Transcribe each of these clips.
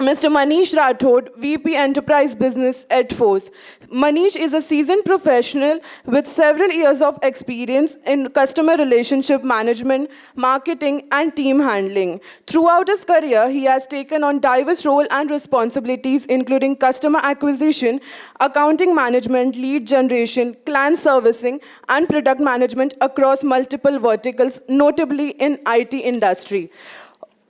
Mr. Manish Rathod, VP Enterprise Business, edForce. Manish is a seasoned professional with several years of experience in customer relationship management, marketing, and team handling. Throughout his career, he has taken on diverse roles and responsibilities, including customer acquisition, accounting management, lead generation, client servicing, and product management across multiple verticals, notably in IT industry.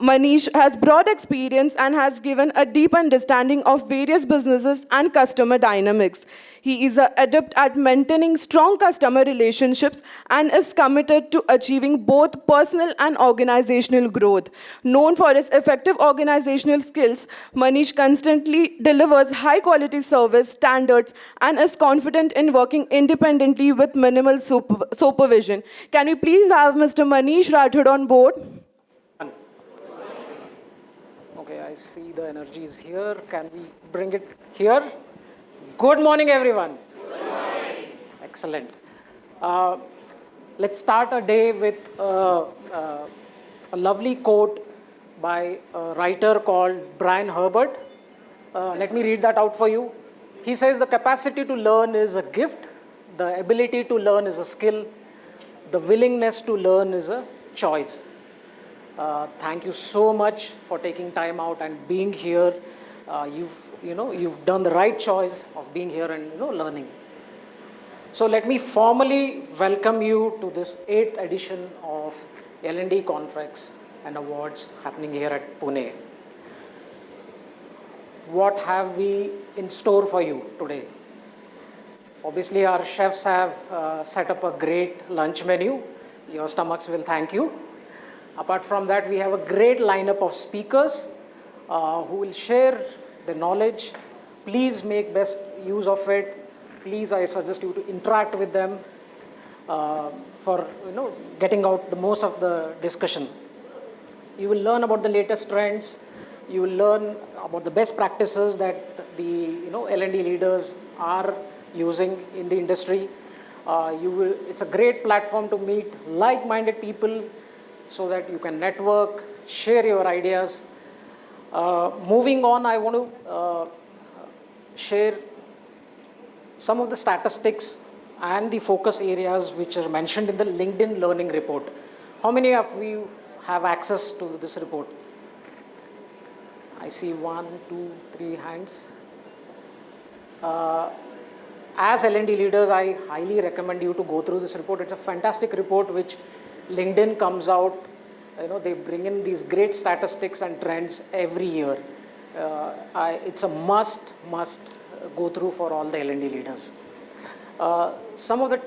Manish has broad experience and has given a deep understanding of various businesses and customer dynamics. He is an adept at maintaining strong customer relationships and is committed to achieving both personal and organizational growth. Known for his effective organizational skills, Manish constantly delivers high quality service standards and is confident in working independently with minimal supervision. Can we please have Mr. Manish Rathod on board? Okay, I see the energy is here. Can we bring it here? Good morning, everyone. Good morning. Excellent. Let's start a day with a lovely quote by a writer called Brian Herbert. Let me read that out for you. He says, the capacity to learn is a gift. The ability to learn is a skill. The willingness to learn is a choice. Thank you so much for taking time out and being here. You've done the right choice of being here and learning. So let me formally welcome you to this 8th edition of L&D Confex and Awards happening here at Pune. What have we in store for you today? Obviously, our chefs have set up a great lunch menu. Your stomachs will thank you. Apart from that, we have a great lineup of speakers who will share the knowledge. Please make best use of it. Please, I suggest you to interact with them for getting out the most of the discussion. You will learn about the latest trends. You will learn about the best practices that the L&D leaders are using in the industry. It's a great platform to meet like-minded people, so that you can network, share your ideas. Moving on, I want to share some of the statistics and the focus areas which are mentioned in the LinkedIn Learning Report. How many of you have access to this report? I see 1, 2, 3 hands. As L&D leaders, I highly recommend you to go through this report. It's a fantastic report which LinkedIn comes out, they bring in these great statistics and trends every year. It's a must go through for all the L&D leaders. Some of the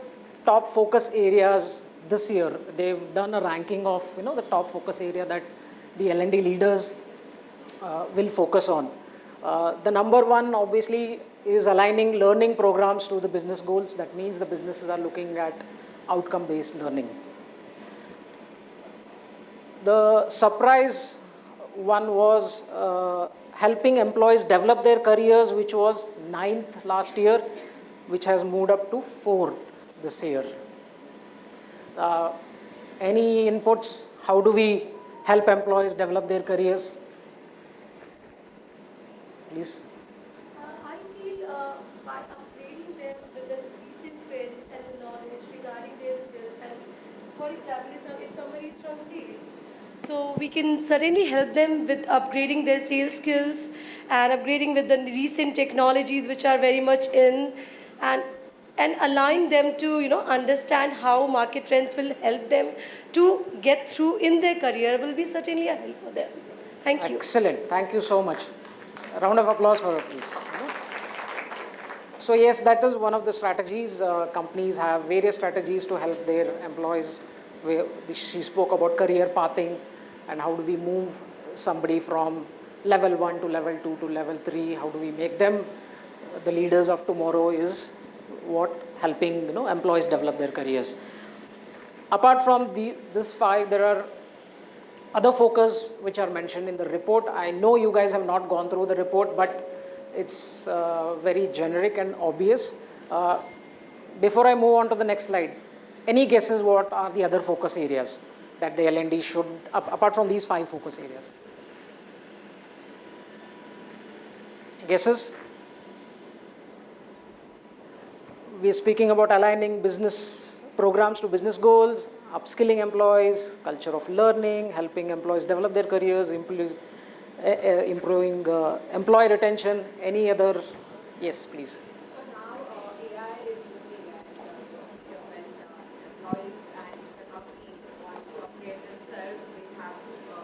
top focus areas this year, they've done a ranking of the top focus area that the L&D leaders will focus on. The number one obviously is aligning learning programs to the business goals. That means the businesses are looking at outcome-based learning. The surprise one was helping employees develop their careers, which was 9th last year, which has moved up to 4th this year. Any inputs? How do we help employees develop their careers? Please. I feel by upgrading them with the recent trends and the knowledge regarding their skills, and for example, if somebody is from sales, so we can certainly help them with upgrading their sales skills and upgrading with the recent technologies which are very much in, and allowing them to understand how market trends will help them to get through in their career will be certainly a help for them. Thank you. Excellent. Thank you so much. A round of applause for her, please. So yes, that is one of the strategies. Companies have various strategies to help their employees. She spoke about career pathing and how do we move somebody from level 1 to level 2 to level 3. How do we make them the leaders of tomorrow is what helping employees develop their careers. Apart from this 5, there are other focus which are mentioned in the report. I know you guys have not gone through the report, but it's very generic and obvious. Before I move on to the next slide, any guesses what are the other focus areas that the L&D should, apart from these 5 focus areas? Guesses? We're speaking about aligning business programs to business goals, upskilling employees, culture of learning, helping employees develop their careers, improving employee retention. Any other? Yes, please. So now AI is moving and when employees and the company want to upgrade themselves, they have to go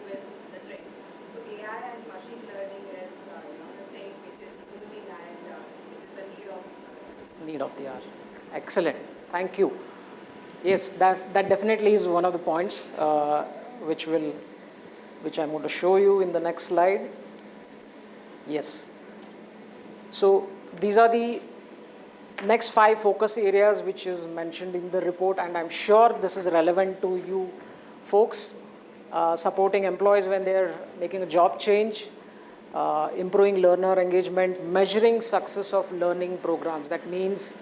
with the trend. So AI and machine learning is the thing which is moving and it is a Need of the hour. Excellent. Thank you. Yes, that definitely is one of the points which I'm going to show you in the next slide. Yes. So these are the next 5 focus areas which is mentioned in the report, and I'm sure this is relevant to you folks. Supporting employees when they're making a job change, improving learner engagement, measuring success of learning programs. That means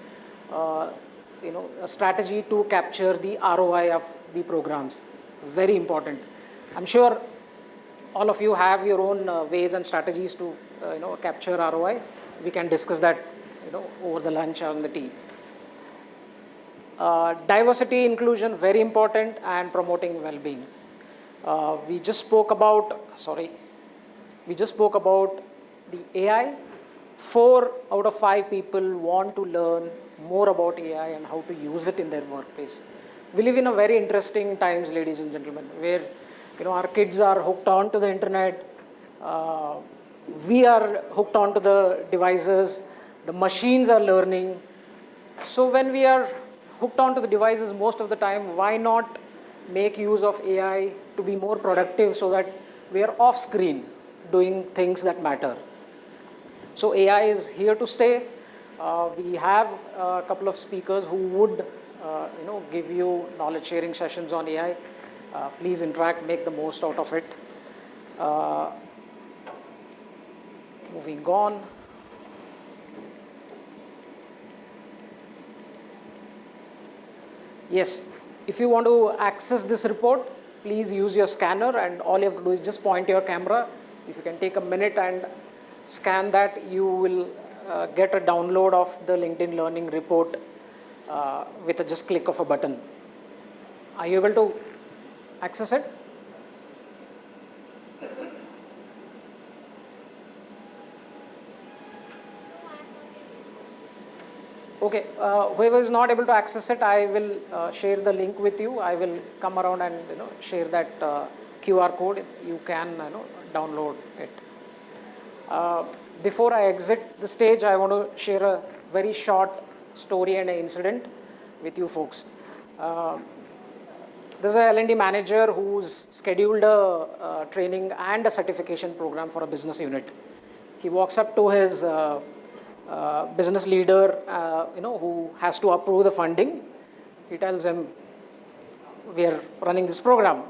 a strategy to capture the ROI of the programs. Very important. I'm sure all of you have your own ways and strategies to capture ROI. We can discuss that over the lunch or on the tea. Diversity, inclusion, very important, and promoting well-being. We just spoke about the AI. 4 out of 5 people want to learn more about AI and how to use it in their workplace. We live in a very interesting times, ladies and gentlemen, where our kids are hooked on to the internet. We are hooked on to the devices. The machines are learning. So when we are hooked on to the devices most of the time, why not make use of AI to be more productive so that we are off screen doing things that matter? So AI is here to stay. We have a couple of speakers who would give you knowledge sharing sessions on AI. Please interact, make the most out of it. Moving on. Yes, if you want to access this report, please use your scanner, and all you have to do is just point your camera. If you can take a minute and scan that, you will get a download of the LinkedIn Learning report with a just click of a button. Are you able to access it? Okay, whoever is not able to access it, I will share the link with you. I will come around and share that QR code. You can download it. Before I exit the stage, I want to share a very short story and an incident with you folks. There's a L&D manager who's scheduled a training and a certification program for a business unit. He walks up to his business leader, who has to approve the funding. He tells him, we are running this program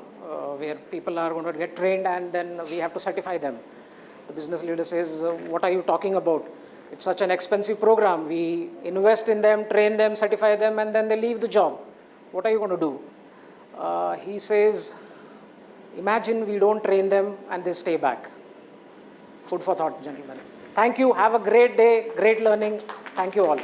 where people are going to get trained and then we have to certify them. The business leader says, what are you talking about? It's such an expensive program. We invest in them, train them, certify them, and then they leave the job. What are you going to do? He says, imagine we don't train them and they stay back. Food for thought, gentlemen. Thank you. Have a great day, great learning. Thank you all.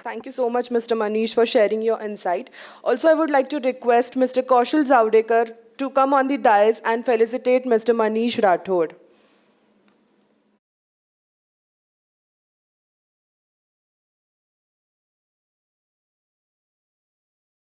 Thank you so much, Mr. Manish, for sharing your insight. Also, I would like to request Mr. Kaushal Zavdekar to come on the dais and felicitate Mr. Manish Rathod.